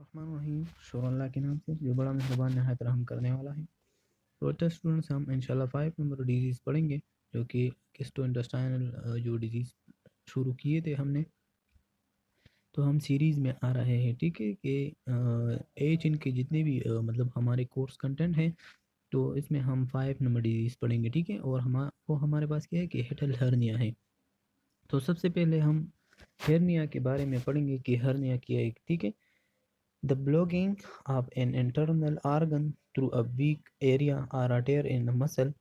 बिस्मिल्लाहिर्रहमानिर्रहीम। शुरू अल्लाह के नाम से जो बड़ा मेहरबान नहायत रहम करने वाला है। तो अच्छा स्टूडेंट्स, हम इंशाल्लाह 5 नंबर डिजीज़ पढ़ेंगे जो कि गैस्ट्रोइंटेस्टाइनल जो डिजीज़ शुरू किए थे हमने। तो हम सीरीज़ में आ रहे हैं, ठीक है, कि एज इनके जितने भी मतलब हमारे कोर्स कंटेंट हैं, तो इसमें हम 5 नंबर डिजीज़ पढ़ेंगे, ठीक है। और वो हमारे पास क्या है कि हेटल हर्निया है। तो सबसे पहले हम हर्निया के बारे में पढ़ेंगे कि हर्निया क्या है, ठीक है। The blocking of an internal organ through a weak area or a tear in the muscle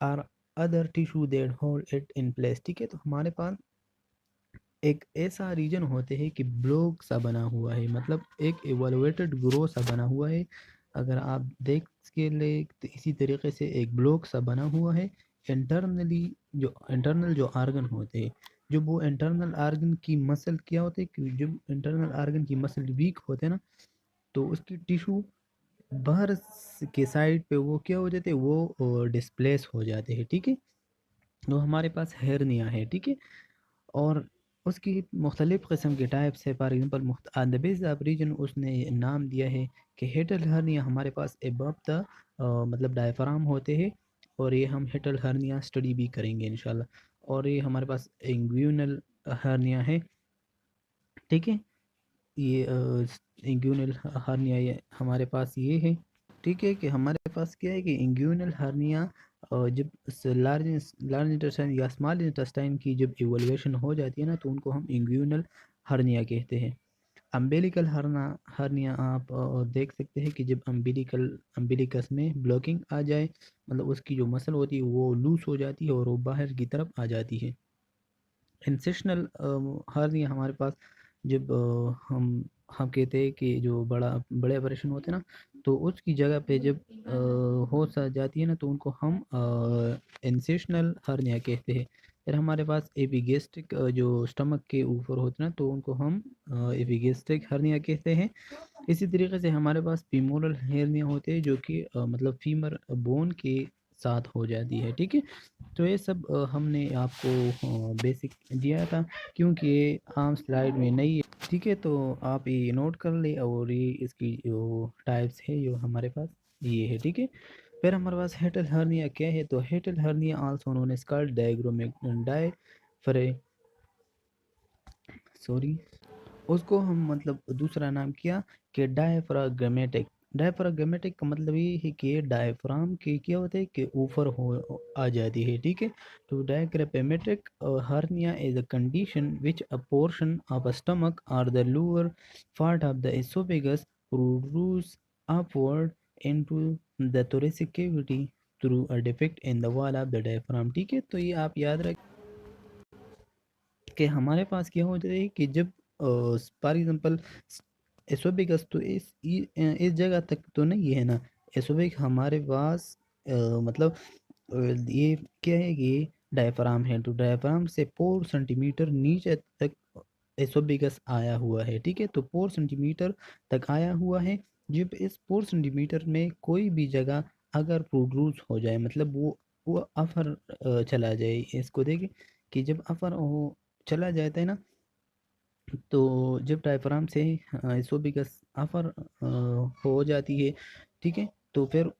or other tissue that hold it in place, ठीक है। तो हमारे पास एक ऐसा रीजन होते हैं कि ब्लॉक सा बना हुआ है, मतलब एक एवोल्यूटेड ग्रो सा बना हुआ है। अगर आप देख के ले तो इसी तरीके से एक ब्लॉक सा बना हुआ है इंटरनली। जो इंटरनल जो आर्गन होते हैं, जब वो इंटरनल आर्गन की मसल क्या होते हैं कि जब इंटरनल आर्गन की मसल वीक होते हैं ना, तो उसकी टिश्यू बाहर के साइड पे वो क्या हो जाते हैं, वो डिस्प्लेस हो जाते हैं, ठीक है। तो हमारे पास हेरनिया है, ठीक है। और उसकी मुख्तलिफ़ किस्म के टाइप्स है। For example the base of reason उसने नाम दिया है कि हेटल हर्निया हमारे पास एबव द मतलब डायफ्राम होते हैं। और ये हम हेटल हर्निया स्टडी भी करेंगे इंशाल्लाह। और ये हमारे पास इंग्यूनल हर्निया है, ठीक है। ये इंग्यूनल हर्निया ये हमारे पास ये है, ठीक है। कि हमारे पास क्या है कि इंग्यूनल हर्निया जब लार्ज लार्ज इंटेस्टाइन या स्मॉल इंटेस्टाइन की जब इवोल्यूशन हो जाती है ना, तो उनको हम इंग्यूनल हर्निया कहते हैं। अम्बिलिकल हर्निया आप देख सकते हैं कि जब अम्बिलिकस में ब्लॉकिंग आ जाए, मतलब उसकी जो मसल होती है वो लूज हो जाती है और वो बाहर की तरफ आ जाती है। इंसेशनल हर्निया हमारे पास जब हम कहते हैं कि जो बड़े ऑपरेशन होते हैं ना, तो उसकी जगह पे जब हो सा जाती है ना, तो उनको हम इंसेशनल हर्निया कहते हैं। फिर हमारे पास एपिगेस्ट्रिक जो स्टमक के ऊपर होते हैं ना, तो उनको हम एपिगेस्ट्रिक हर्निया कहते हैं। इसी तरीके से हमारे पास फीमोरल हेर्निया होते हैं जो कि मतलब फीमर बोन के साथ हो जाती है, ठीक है। तो ये सब हमने आपको बेसिक दिया था, क्योंकि ये आम स्लाइड में नहीं है, ठीक है। तो आप ये नोट कर ले। और ये इसकी जो टाइप्स है जो हमारे पास ये है, ठीक है। फिर हमारे पास हेटल हर्निया क्या है, तो hiatal hernia also known as called diaphragm sorry उसको हम मतलब दूसरा नाम किया कि डायफ्रागमेटिक। डायफ्रागमेटिक का मतलब ये है कि डायफ्राम के क्या होता है कि ऊपर हो आ जाती है, ठीक है। तो diaphragmatic hernia is a condition which a portion of a stomach और the lower part of the esophagus protrudes upward into the thoracic cavity through a defect in the wall of the diaphragm, ठीक है। तो ये आप याद रखें कि हमारे पास क्या होता है कि जब फॉर एग्जांपल एसोफेगस, तो इस जगह तक तो नहीं है ना। एसोफेग हमारे पास मतलब ये क्या है कि डायफ्राम है, तो डायफ्राम से 4 सेंटीमीटर नीचे तक एसोफेगस आया हुआ है, ठीक है। तो 4 सेंटीमीटर तक आया हुआ है। जब इस 4 सेंटीमीटर में कोई भी जगह अगर प्रोड्यूस हो जाए, मतलब वो अफर चला जाए, इसको देखें कि जब अफर हो चला जाता है ना, तो जब डायफ्राम से एसोफेगस अफर हो जाती है, ठीक है, तो फिर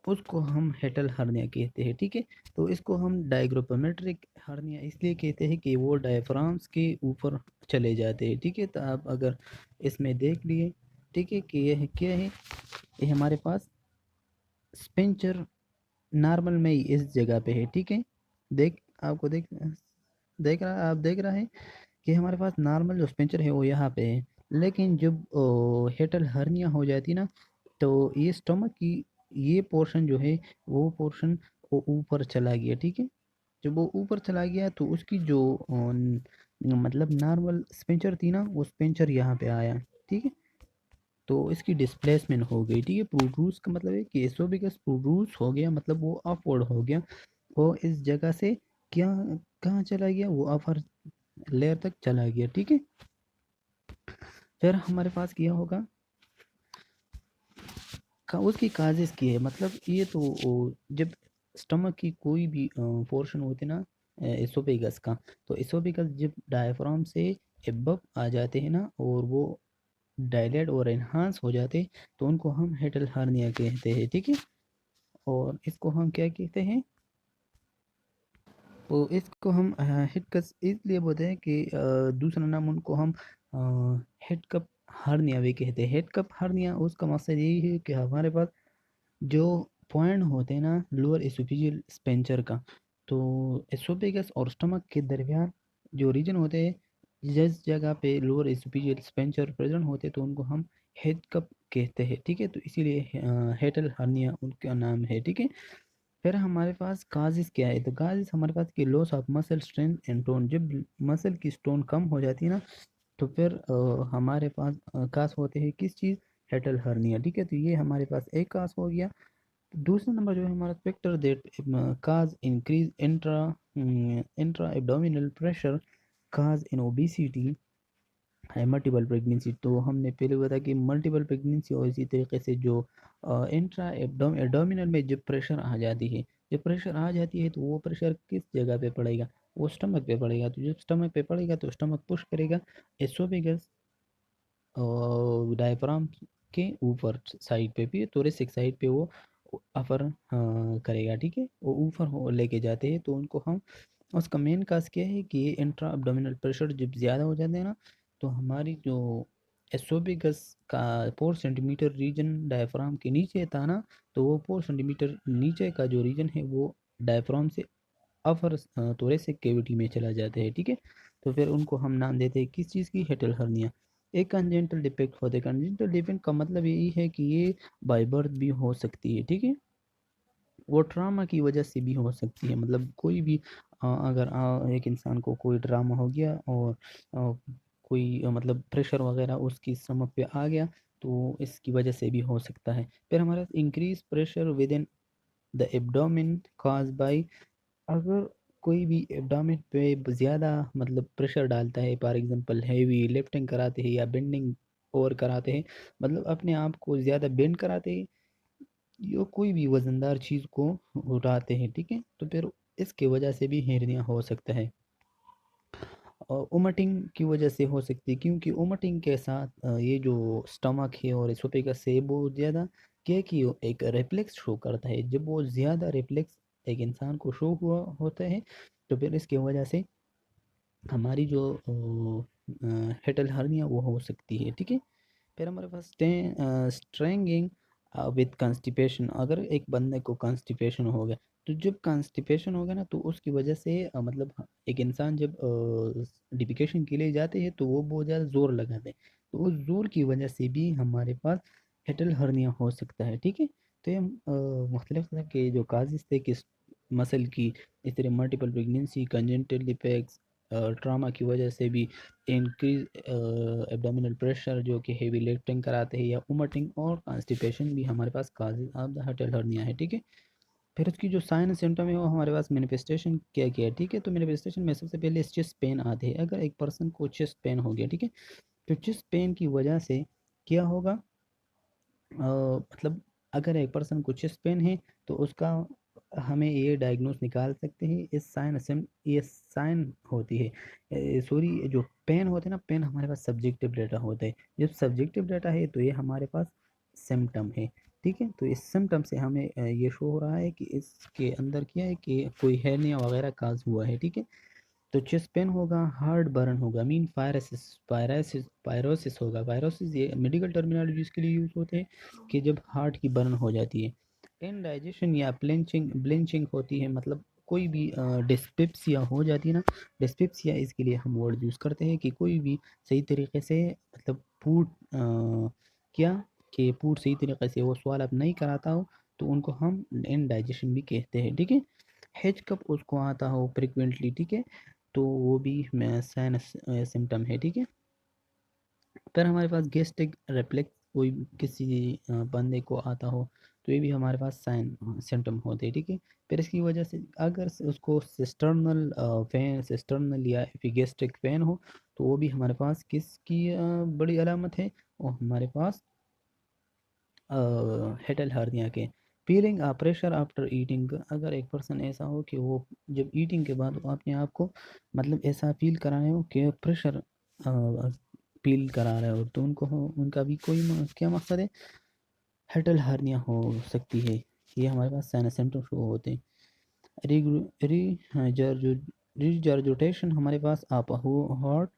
उसको हम हेटल हर्निया कहते हैं, ठीक है। तो इसको हम डायग्रोपोमेट्रिक हर्निया इसलिए कहते हैं कि वो डायफ्राम्स के ऊपर चले जाते हैं, ठीक है। तो आप अगर इसमें देख लिए, ठीक है, कि यह क्या है, ये हमारे पास स्पेंचर नॉर्मल में ही इस जगह पे है, ठीक है। देख आपको देख देख रहा आप देख रहा है कि हमारे पास नॉर्मल जो स्पेंचर है वो यहाँ पे है। लेकिन जब हेटल हर्निया हो जाती है ना, तो ये स्टमक की ये पोर्शन जो है, वो पोर्शन वो ऊपर चला गया, ठीक है। जब वो ऊपर चला गया तो उसकी जो मतलब नॉर्मल स्पेंचर थी ना, वो स्पेंचर यहाँ पे आया, ठीक है। तो इसकी डिस्प्लेसमेंट हो गई, ठीक है। प्रोड्यूस का मतलब है कि एसोफेगस प्रोड्यूस हो गया, मतलब वो अपवर्ड हो गया। वो इस जगह से क्या कहाँ चला गया, वो अपर लेयर तक चला गया, ठीक है। फिर हमारे पास क्या होगा उसकी काजेज की है, मतलब ये तो जब स्टमक की कोई भी पोर्शन होते ना एसोफेगस का, तो एसोफेगस जब डायफ्राम से एबव आ जाते हैं ना, और वो डायलेट और एनहांस हो जाते तो उनको हम हेटल हार्निया कहते हैं, ठीक है। और इसको हम क्या कहते हैं, तो इसको हम हेड कस इसलिए बोलते हैं कि दूसरा नाम उनको हम हेड कप हार्निया भी कहते हैं। हेड कप हार्निया उसका मकसद यही है कि हमारे पास जो पॉइंट होते हैं ना लोअर एसोफेजियल स्पेंचर का, तो एसोफेगस और स्टमक के दरमियान जो रीजन होते हैं, जिस जगह पे लोअर एसोफेजियल स्पेंचर प्रेजेंट होते हैं तो उनको हम हेड कप कहते हैं, ठीक है। तो इसीलिए हेटल हर्निया उनका नाम है, ठीक है। फिर हमारे पास काजिस क्या है, तो काजिस हमारे पास की loss of muscle strength and tone, जब मसल की स्टोन कम हो जाती है ना तो फिर हमारे पास कास होते हैं किस चीज़, हेटल हर्निया, ठीक है। तो ये हमारे पास एक कास हो गया। दूसरा नंबर जो है हमारा factor that cause increase intra abdominal pressure cause in obesity है मल्टीपल प्रेगनेंसी। तो हमने पहले बताया कि मल्टीपल प्रेगनेंसी और इसी तरीके से जो इंट्रा एब्डोमिनल में जब प्रेशर आ जाती है, जब प्रेशर आ जाती है तो वो प्रेशर किस जगह पे पड़ेगा, वो स्टमक पे पड़ेगा। तो जब स्टमक पे पड़ेगा तो स्टमक पुश करेगा एसोफेगस और डायफ्राम के ऊपर साइड पे भी, थोरेसिक साइड पे वो अपर करेगा, ठीक है। वो ऊपर हो लेके जाते हैं तो उनको हम, उसका मेन काज क्या है कि ये इंट्रा अब्डोमिनल प्रेशर जब ज़्यादा हो जाते हैं ना तो हमारी जो एसोफेगस का 4 सेंटीमीटर रीजन डायफ्राम के नीचे था ना, तो वो 4 सेंटीमीटर नीचे का जो रीजन है वो डायफ्राम से अपर थोरेसिक कैविटी में चला जाता है, ठीक है। तो फिर उनको हम नाम देते हैं किस चीज़ की, हेटल हर्निया। एक कंजेंटल डिफेक्ट होते हैं, कंजेंटल डिफेक्ट का मतलब यही है कि ये बाय बर्थ भी हो सकती है, ठीक है। वो ट्रामा की वजह से भी हो सकती है, मतलब कोई भी अगर एक इंसान को कोई ड्रामा हो गया और कोई मतलब प्रेशर वगैरह उसकी स्टमक पे आ गया तो इसकी वजह से भी हो सकता है। फिर हमारा increase pressure within the abdomen cause by, अगर कोई भी एब्डोमेन पे ज़्यादा मतलब प्रेशर डालता है, फॉर एग्जांपल हैवी लिफ्टिंग कराते हैं या बेंडिंग और कराते हैं, मतलब अपने आप को ज़्यादा बेंड कराते हैं या कोई भी वजनदार चीज़ को उठाते हैं, ठीक है। तो फिर इसकी वजह से भी हेरनिया हो सकता है। और उमटिंग की वजह से हो सकती है, क्योंकि उमटिंग के साथ ये जो स्टमक है और एसोफेगस से बहुत ज़्यादा क्या है कि वो एक रिफ्लेक्स शो करता है, जब वो ज़्यादा रिफ्लेक्स एक इंसान को शो हुआ होता है तो फिर इसकी वजह से हमारी जो हेटल हर्निया वो हो सकती है, ठीक है। फिर हमारे पास स्ट्रेंगिंग विद कंस्टिपेशन, अगर एक बंदे को कंस्टिपेशन हो गया तो जब कंस्टिपेशन हो गया ना तो उसकी वजह से मतलब एक इंसान जब डिफिकेशन के लिए जाते हैं तो वो बहुत ज़्यादा जोर लगाते हैं, तो उस जोर की वजह से भी हमारे पास हेटल हर्निया हो सकता है, ठीक है। तो ये मुख्तलिफ तरह के जो काजेज थे कि मसल की, इस तरह multiple pregnancy, congenital defects, trauma की वजह से भी इंक्रीज एब्डोमिनल प्रेशर जो कि हेवी लिफ्टिंग कराते हैं, या उमटिंग और कॉन्स्टिपेशन भी हमारे पास काजेज ऑफ द हटल हर्निया है, ठीक है। फिर उसकी जो साइन सिम्टम है वो हमारे पास मैनिफेस्टेशन क्या क्या है, ठीक है। तो मैनिफेस्टेशन में सबसे पहले चेस्ट पेन आते हैं, अगर एक पर्सन को चेस्ट पेन हो गया, ठीक है, तो चेस्ट पेन की वजह से क्या होगा, मतलब अगर एक पर्सन को चेस्ट पेन है तो उसका हमें ये डायग्नोस निकाल सकते हैं, इस साइन सिम ये साइन होती है, सॉरी जो पेन होते हैं ना, पेन हमारे पास सब्जेक्टिव डाटा होता है, जब सब्जेक्टिव डाटा है तो ये हमारे पास सिम्टम है, ठीक है। तो इस सिम्टम से हमें ये शो हो रहा है कि इसके अंदर क्या है कि कोई हेर्निया वगैरह काज हुआ है, ठीक है। तो चेस्ट पेन होगा, हार्ट बर्न होगा, मीन पायरोसिस पायरोसिस पायरोसिस होगा। पायरोसिस ये मेडिकल टर्मिनोलॉजी इसके लिए यूज़ होते हैं कि जब हार्ट की बर्न हो जाती है। इनडाइजेशन या ब्लेंचिंग ब्लेंचिंग होती है, मतलब कोई भी डिस्पेप्सिया हो जाती है ना, डिस्पेप्सिया इसके लिए हम वर्ड यूज़ करते हैं कि कोई भी सही तरीके से मतलब फूड क्या कि फूड सही तरीके से वो स्वाल नहीं कराता हो तो उनको हम इनडाइजेशन भी कहते हैं, ठीक है। हेज कप उसको आता हो फ्रिक्वेंटली, ठीक है, तो वो भी साइनस सिम्टम है, ठीक है। फिर हमारे पास गेस्ट्रिक रिफ्लेक्स कोई किसी बंदे को आता हो तो ये भी हमारे पास साइन सिम्टम होते हैं, ठीक है। फिर इसकी वजह से अगर उसको सिस्टर्नल पेन, सिस्टर्नल या एपिगेस्ट्रिक पेन हो तो वो भी हमारे पास किसकी बड़ी अलामत है, और हमारे पास हेटल हार्निया के। फीलिंग प्रेशर आफ्टर ईटिंग, अगर एक पर्सन ऐसा हो कि वो जब ईटिंग के बाद वो अपने आप को मतलब ऐसा फील कराने हो कि प्रेशर पील करा रहा है और तो उनको उनका भी कोई क्या मकसद है, हेटल हार्निया हो सकती है। ये हमारे पास साइनस सिम्टम शो होते हैं। रिजर्जुटेशन हमारे पास आप hot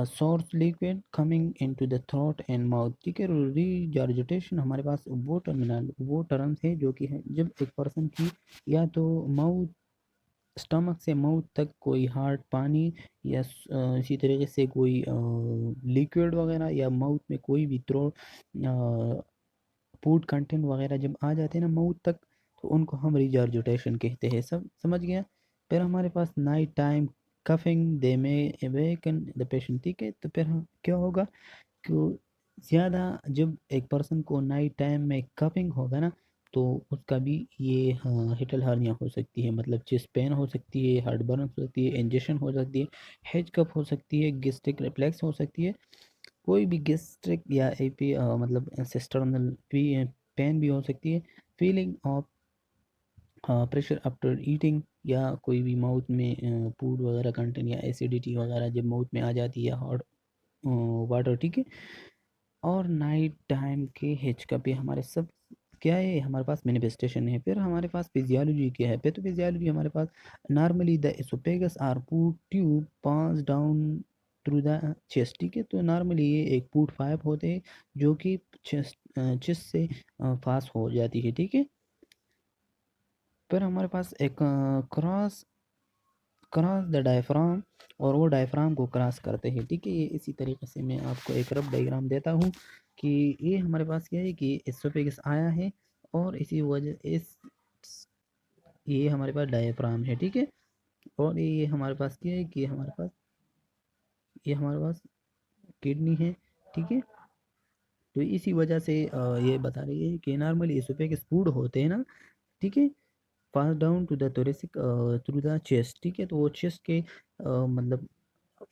source liquid coming into the throat and mouth, ठीक है। रिजर्जुटेशन हमारे पास वो टर्म्स है जो कि है जब एक पर्सन की या तो माउथ स्टमक से माउथ तक कोई हार्ड पानी या इसी तरीके से कोई लिक्विड वगैरह या माउथ में कोई भी थ्रो फूड कंटेंट वगैरह जब आ जाते हैं ना माउथ तक, तो उनको हम रिजर्जुटेशन कहते हैं। सब समझ गया। फिर हमारे पास नाइट टाइम कफिंग दे में अवेकन द पेशेंट, ठीक है। तो फिर क्या होगा कि ज़्यादा जब एक पर्सन को नाइट टाइम में कफिंग होगा ना, तो उसका भी ये हिटल हार्निया हो सकती है, मतलब चेस्ट पेन हो सकती है, हार्ट बर्न हो सकती है, इंजेक्शन हो सकती है, हेज कप हो सकती है, गैस्ट्रिक रिफ्लेक्स हो सकती है, कोई भी गैस्ट्रिक या एपी मतलब सिस्टर्नल पेन भी हो सकती है, feeling of pressure after eating, या कोई भी माउथ में फूड वगैरह कंटेंट या एसिडिटी वगैरह जब माउथ में आ जाती है, हॉट वाटर, ठीक है। और नाइट टाइम के हिचकप, ये हमारे सब क्या है, हमारे पास मैनिफेस्टेशन है। फिर हमारे पास फिजियोलॉजी क्या है, फिजियोलॉजी हमारे पास normally the esophagus are put tube pass down through the chest, ठीक है। तो नॉर्मली ये एक पुट पाइप होते हैं जो कि चेस्ट से पास हो जाती है, ठीक है। फिर हमारे पास एक क्रॉस क्रॉस द डायफ्राम, और वो डायफ्राम को क्रॉस करते हैं, ठीक है। ये इसी तरीके से मैं आपको एक रफ डायग्राम देता हूँ कि ये हमारे पास क्या है कि एसोफेगस आया है, और इसी वजह इस ये हमारे पास डायफ्राम है, ठीक है। और ये हमारे पास क्या है कि हमारे पास किडनी है, ठीक है। तो इसी वजह से ये बता रही है कि नॉर्मली एसोफेगस फूड होते हैं ना, ठीक है, pass down to the thoracic through the chest, ठीक है। तो वो चेस्ट के मतलब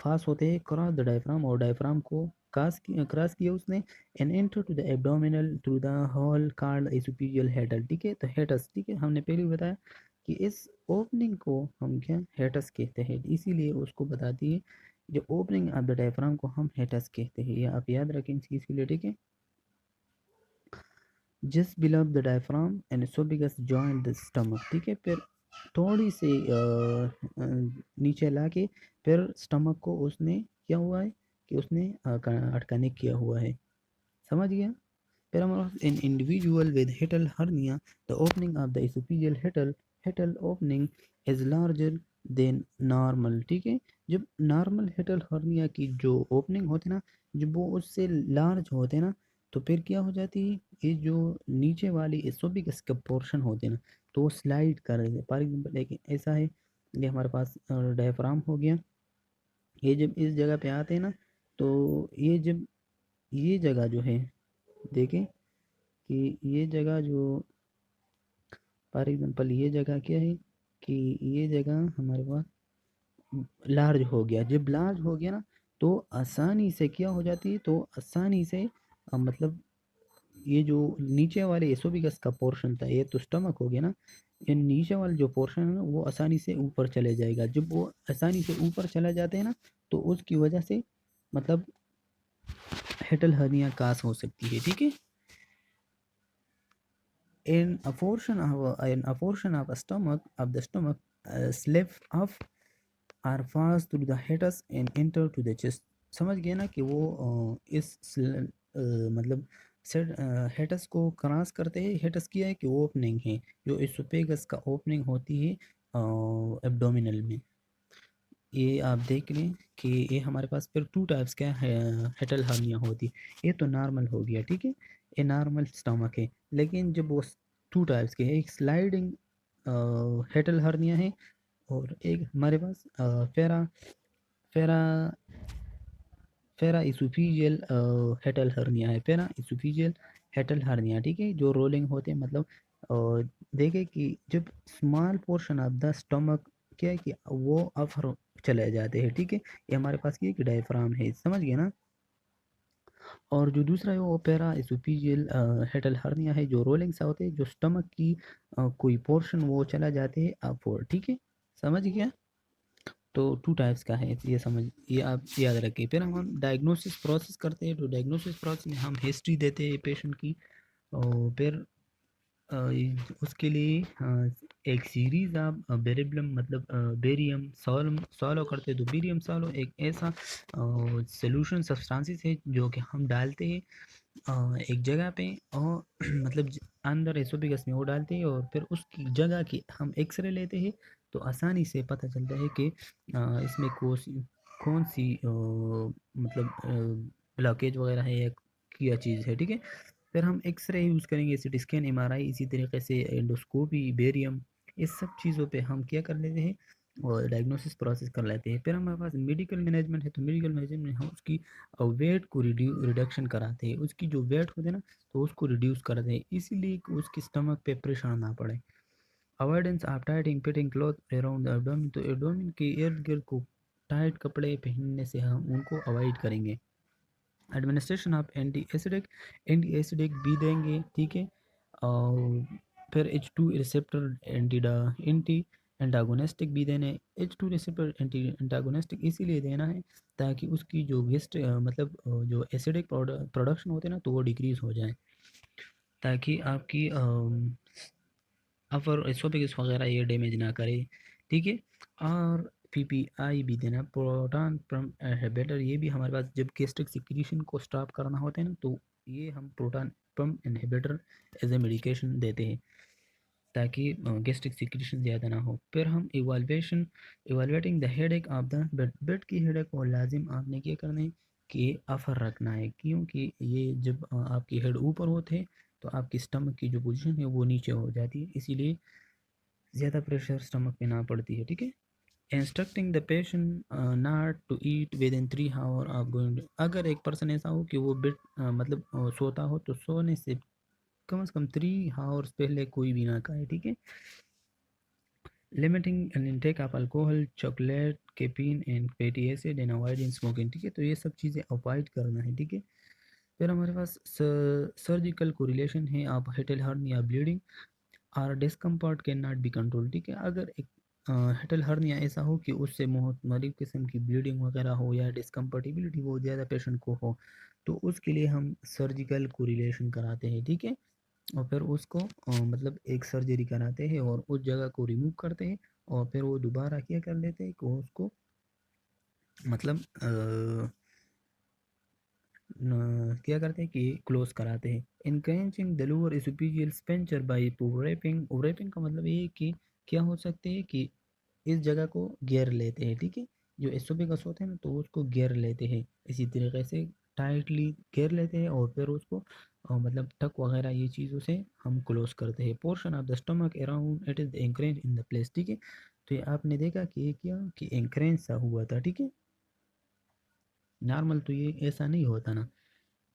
फास्ट होते हैं क्रॉस द डायफ्राम, और डायफ्राम को क्रॉस किया उसने, and enter to the abdominal through the hole called oesophageal hiatal, ठीक है। तो हेटस, ठीक है, हमने पहले भी बताया कि इस ओपनिंग को हम क्या हेटस कहते हैं, इसीलिए उसको बताती है जो ओपनिंग ऑफ द डायफ्राम को हम हेटस कहते हैं। ये आप याद रखें इस चीज़ के लिए, ठीक है। Just below the diaphragm and oesophagus join the stomach, ठीक है। फिर थोड़ी सी नीचे ला के फिर स्टमक को उसने क्या हुआ है कि उसने अटकाने किया हुआ है, समझ गया। फिर हमारा in individual with hiatal hernia the opening of the esophageal hiatal opening is larger than normal, ठीक है। जब नॉर्मल हेटल हर्निया की जो ओपनिंग होती है ना, जब वो उससे लार्ज होते हैं ना, तो फिर क्या हो जाती है, ये जो नीचे वाली एसोफेगस का पोर्शन होते हैं ना, तो वो स्लाइड कर रहे हैं। फॉर एग्जाम्पल एक ऐसा है, ये हमारे पास डायफ्राम हो गया, ये जब इस जगह पे आते हैं ना, तो ये जब ये जगह जो है, देखें कि ये जगह जो फॉर एग्जांपल ये जगह क्या है कि ये जगह हमारे पास लार्ज हो गया। जब लार्ज हो गया ना, तो आसानी से क्या हो जाती है, तो आसानी से मतलब ये जो नीचे वाले एसोफेगस का पोर्शन था, ये तो स्टमक हो गया ना, ये नीचे वाला जो पोर्शन है ना, वो आसानी से ऊपर चले जाएगा। जब वो आसानी से ऊपर चला जाते हैं ना, तो उसकी वजह से मतलब हेटल हर्निया कास हो सकती है, ठीक है। In a portion of a stomach of the stomach slip off or pass through the hiatus and enter to the chest, समझ गए ना कि वो मतलब सेट हेटस को क्रॉस करते हैं। हेटस किया है कि वो ओपनिंग है जो इसोफेगस का ओपनिंग होती है एब्डोमिनल में। ये आप देख लें कि ये हमारे पास फिर टू टाइप्स का हेटल हार्निया होती है। ये तो नॉर्मल हो गया, ठीक है, ये नॉर्मल स्टमक है। लेकिन जब वो टू टाइप्स के है, एक स्लाइडिंग हेटल हार्निया है, और एक हमारे पास फेरा फेरा फेरा इसोफिजियल हेटल हर्निया है। फेरा इसोफिजियल हेटल हर्निया, ठीक है, जो रोलिंग होते हैं, मतलब देखे कि जब small portion of the stomach क्या है कि वो अफर चले जाते हैं, ठीक है। ये हमारे पास ये कि डायफ्राम है, समझ गए ना। और जो दूसरा है वो पैरा इसोफिजियल हेटल हर्निया है, जो रोलिंग सा होते हैं, जो स्टमक की कोई पोर्शन वो चला जाते हैं अपवर्ड, ठीक है, समझ गया। तो 2 टाइप्स का है, ये आप याद रखिए। फिर हम डायग्नोसिस प्रोसेस करते हैं, तो डायग्नोसिस प्रोसेस में हम हिस्ट्री देते हैं पेशेंट की, और फिर उसके लिए एक सीरीज़ आप बेरिबलम मतलब बेरियम सॉलो करते, तो बेरियम सॉलो एक ऐसा सोल्यूशन सब्सटेंसेस है जो कि हम डालते हैं एक जगह पे, और मतलब अंदर एसोफेगस में वो डालते हैं, और फिर उसकी जगह की हम एक्सरे लेते हैं, तो आसानी से पता चलता है कि इसमें कौन सी मतलब ब्लॉकेज वगैरह है या क्या चीज़ है, ठीक है। फिर हम एक्सरे यूज़ करेंगे, सीटी स्कैन, एमआरआई, इसी तरीके से एंडोस्कोपी, बेरियम, इस सब चीज़ों पे हम क्या कर लेते हैं और डायग्नोसिस प्रोसेस कर लेते हैं। फिर हमारे पास मेडिकल मैनेजमेंट है, तो मेडिकल मैनेजमेंट में हम उसकी वेट को रिडक्शन कराते हैं, उसकी जो वेट होते हैं ना तो उसको रिड्यूस करते हैं, इसीलिए कि उसकी स्टमक पे प्रेशर ना पड़े। Avoidance of टाइटिंग fitting cloth around the abdomen, तो एब्डोमेन के इर्द गिर्द को टाइट कपड़े पहनने से हम उनको अवॉइड करेंगे। एडमिनिस्ट्रेशन ऑफ एंटी एसिडिक भी देंगे, ठीक है। और फिर H2 रिसेप्टर एंटी एंटागोनिस्टिक भी देने। H2 रिसेप्टर एंटी एंटागोनिस्टिक इसीलिए देना है ताकि उसकी जो गेस्ट मतलब जो एसिडिक प्रोडक्शन होते हैं ना तो वो डिक्रीज हो जाए, ताकि आपकी अपर एसोफेगस वगैरह ये डैमेज ना करे, ठीक है। और पीपीआई भी देना, प्रोटॉन पंप इनहिबिटर, ये भी हमारे पास जब गैस्ट्रिक सिक्रीशन को स्टॉप करना होता है ना तो ये हम proton pump inhibitor as a medication देते हैं ताकि गैस्ट्रिक सिक्रीशन ज़्यादा ना हो। फिर हम evaluating the headache of the bed, bed की हेडेक को लाजिम आपने क्या करना है कि अफर रखना है, क्योंकि ये जब आपकी हेड ऊपर होते हैं तो आपकी स्टमक की जो पोजीशन है वो नीचे हो जाती है, इसीलिए ज़्यादा प्रेशर स्टमक पे ना पड़ती है, ठीक है। Instructing the patient not to eat within 3 hour of going, अगर एक पर्सन ऐसा हो कि वो बेड मतलब सोता हो तो सोने से कम से कम 3 आवर्स पहले कोई भी ना खाए, ठीक है। Limiting an intake of alcohol, chocolate, caffeine and fatty acid and avoiding smoking, ठीक है। तो ये सब चीज़ें अवॉइड करना है, ठीक है। फिर हमारे पास सर्जिकल कोरिलेशन है, आप हेटल हर्निया ब्लीडिंग और discomfort can not B control, ठीक है। अगर एक हेटल हर्निया ऐसा हो कि उससे मुख्तलिफ किस्म की ब्लीडिंग वगैरह हो या डिस्कम्फर्टेबिलिटी बहुत ज़्यादा पेशेंट को हो, तो उसके लिए हम सर्जिकल कोरिलेशन कराते हैं, ठीक है। और फिर उसको मतलब एक सर्जरी कराते हैं और उस जगह को रिमूव करते हैं, और फिर वो दोबारा क्या कर लेते हैं कि उसको मतलब क्या करते हैं कि क्लोज कराते हैं। इनक्रेंचिंग द लोअर एसोफेजियल स्पेंचर बाय ओवरैपिंग, ओवरैपिंग का मतलब ये है कि क्या हो सकते हैं कि इस जगह को घेर लेते हैं, ठीक है। जो एसोफेगस होते हैं ना तो उसको घेर लेते हैं, इसी तरीके से टाइटली घेर लेते हैं और फिर उसको मतलब टक वगैरह ये चीज़ों से हम क्लोज करते हैं। Portion of the stomach around it is anchorage in the place, ठीक है। तो ये आपने देखा कि ये क्या कि एंकरेज सा हुआ था, ठीक है। नॉर्मल तो ये ऐसा नहीं होता ना,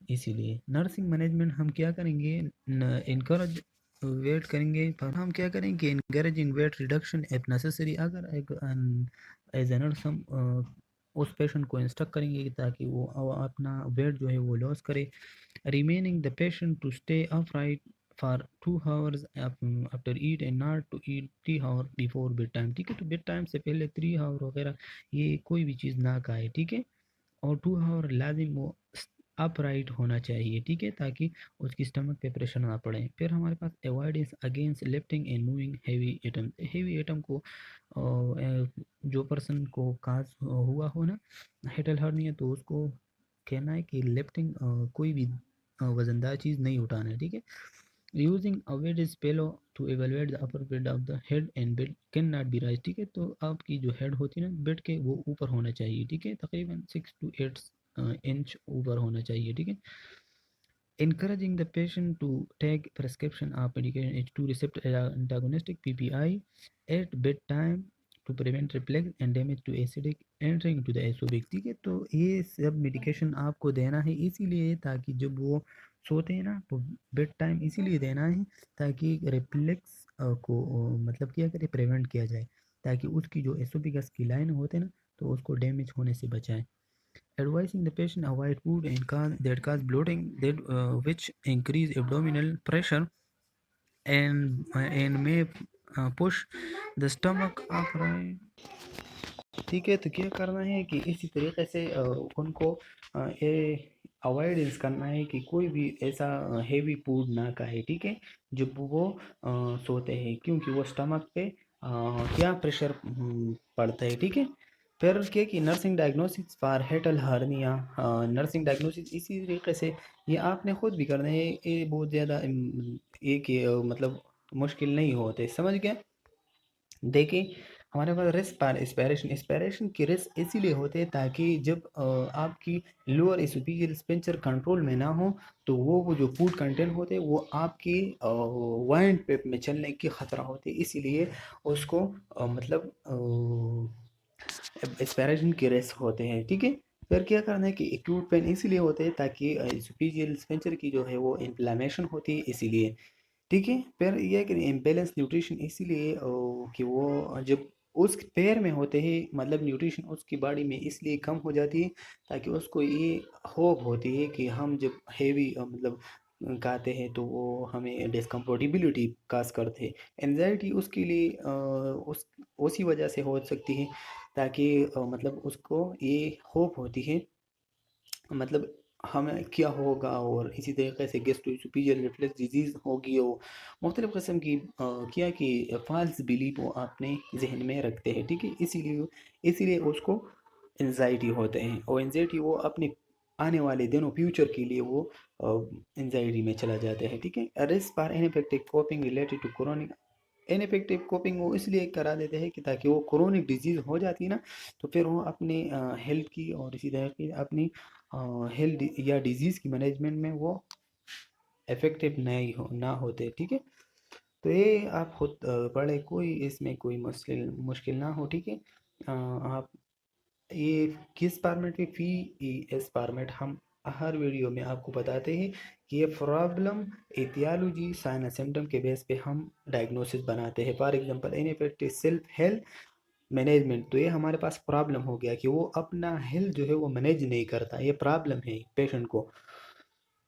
इसीलिए नर्सिंग मैनेजमेंट हम क्या करेंगे, इनकरेज वेट करेंगे, पर हम क्या करेंगे encouraging weight reduction if necessary, अगर एक एज ए नर्स हम उस पेशेंट को इंस्ट्रक्ट करेंगे कि ताकि वो अपना वेट जो है वो लॉस करे। Remaining the patient to stay upright for 2 hours after eat and not to eat 3 hour before bed time, ठीक है। तो बेड टाइम से पहले 3 आवर वगैरह ये कोई भी चीज़ ना खाए, ठीक है। और 2 आवर लाजिम वो अपराइट होना चाहिए, ठीक है, ताकि उसकी स्टमक पे प्रेशर ना पड़े। फिर हमारे पास avoidance against lifting and moving heavy item को जो पर्सन को काज हुआ हो ना हेटल हर्निया, तो उसको कहना है कि लिफ्टिंग कोई भी वजनदार चीज़ नहीं उठाना है, ठीक है। Using a weight is pillow to evaluate the upper bed of the head and bed can not be rise, ठीक है। तो आपकी जो हेड होती है ना बेड के वो ऊपर होना चाहिए, ठीक है, तकरीबन 6 to 8 इंच ऊपर होना चाहिए, ठीक है। encouraging the patient to take prescription of medication H2 receptor antagonistic PPI at bedtime to prevent reflux and damage to acidic entering to the esophagus, ठीक है। तो ये सब मेडिकेशन आपको देना है इसीलिए ताकि जब वो सोते हैं ना तो बेड टाइम इसीलिए देना है ताकि रिफ्लेक्स को मतलब क्या करे प्रिवेंट किया जाए, ताकि उसकी जो एसोफेगस की लाइन होते हैं ना तो उसको डैमेज होने से बचाएं। Advising the patient avoid food and that cause bloating, that which increase abdominal pressure and may push the stomach upright. ठीक है, तो क्या करना है कि इसी तरीके से उनको ये अवॉइडेंस करना है कि कोई भी ऐसा हेवी फूड ना खाए, ठीक है, जब वो सोते हैं, क्योंकि वो स्टमक पे क्या प्रेशर पड़ता है, ठीक है। फिर क्या कि nursing diagnosis for Hetal hernia, nursing diagnosis इसी तरीके से ये आपने खुद भी करना है, ये बहुत ज़्यादा एक मतलब मुश्किल नहीं होते, समझ गए। देखिए, हमारे पास रिस्क पर एस्पिरेशन, एस्पिरेशन की रिस्क इसीलिए होते हैं ताकि जब आपकी लोअर एसोफेजियल स्फिंक्टर कंट्रोल में ना हो, तो वो जो फूड कंटेंट होते हैं वो आपकी वाइंड पेप में चलने की खतरा होती है, इसीलिए उसको मतलब एस्पिरेशन के रिस्क होते हैं, ठीक है। फिर क्या करना है कि एक्यूट पेन इसीलिए होते हैं ताकि एसोफेजियल स्फिंक्टर की जो है वो इन्फ्लेमेशन होती है, इसीलिए, ठीक है। फिर ये है कि इम्बेलेंस न्यूट्रिशन इसीलिए कि वो जब उस पैर में होते हैं, मतलब न्यूट्रिशन उसकी बॉडी में इसलिए कम हो जाती है ताकि उसको ये होप होती है कि हम जब हेवी मतलब खाते हैं तो वो हमें डिस्कम्फर्टेबिलिटी काज करते हैं। एनजाइटी उसके लिए उस उसी वजह से हो सकती है ताकि मतलब उसको ये होप होती है, मतलब हमें क्या होगा, और इसी तरीके से गैस्ट्रोइसोफेजियल रिफ्लक्स डिजीज़ होगी, और मुख्तलिफ़ किस्म की क्या कि फ़ाल्स बिलीफ वो अपने जहन में रखते हैं, ठीक है। इसीलिए उसको एनजाइटी होते हैं, और एनजाइटी वो अपने आने वाले दिनों फ्यूचर के लिए वो एनजाइटी में चला जाता है, ठीक है। Risk for ineffective coping related to chronic, ineffective coping वो इसलिए करा देते हैं कि ताकि वो क्रोनिक डिजीज़ हो जाती है ना, तो फिर वो अपने हेल्थ की और इसी तरह की अपनी हेल्थ या डिजीज़ की मैनेजमेंट में वो इफेक्टिव नहीं हो ना होते, ठीक है। तो ये आप खुद पढ़े, कोई इसमें कोई मुश्किल मुश्किल ना हो, ठीक है। आप ये किस फॉर्मेट में, फी एस फॉर्मेट हम हर वीडियो में आपको बताते हैं कि ये प्रॉब्लम एथियोलॉजी साइन सिम्टम के बेस पे हम डायग्नोसिस बनाते हैं। For example ineffective self health management, तो ये हमारे पास प्रॉब्लम हो गया कि वो अपना हेल्थ जो है वो मैनेज नहीं करता, ये प्रॉब्लम है पेशेंट को।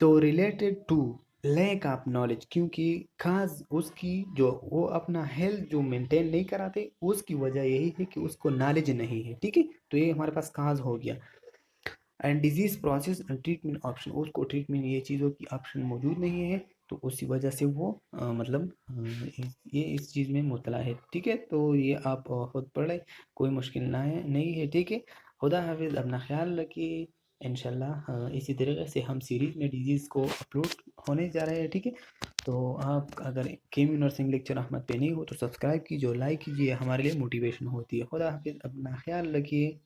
तो related to lack of knowledge, क्योंकि खास उसकी जो वो अपना हेल्थ जो मेंटेन नहीं कराते उसकी वजह यही है कि उसको नॉलेज नहीं है, ठीक है। तो ये हमारे पास काज हो गया। And disease process and treatment option, उसको ट्रीटमेंट ये चीज़ों की ऑप्शन मौजूद नहीं है, तो उसी वजह से वो मतलब ये इस चीज़ में मुबतला है, ठीक है। तो ये आप खुद पढ़े, कोई मुश्किल ना है नहीं है, ठीक है। खुदा हाफिज़, अपना ख्याल रखिए। इंशाल्लाह इसी तरीके से हम सीरीज़ में डिजीज़ को अपलोड होने जा रहे हैं, ठीक है। तो आप अगर केमी नर्सिंग लेक्चर अहमद पे नहीं हो तो सब्सक्राइब कीजिए और लाइक कीजिए, हमारे लिए मोटिवेशन होती है। खुदा हाफिज़, अपना ख्याल रखिए।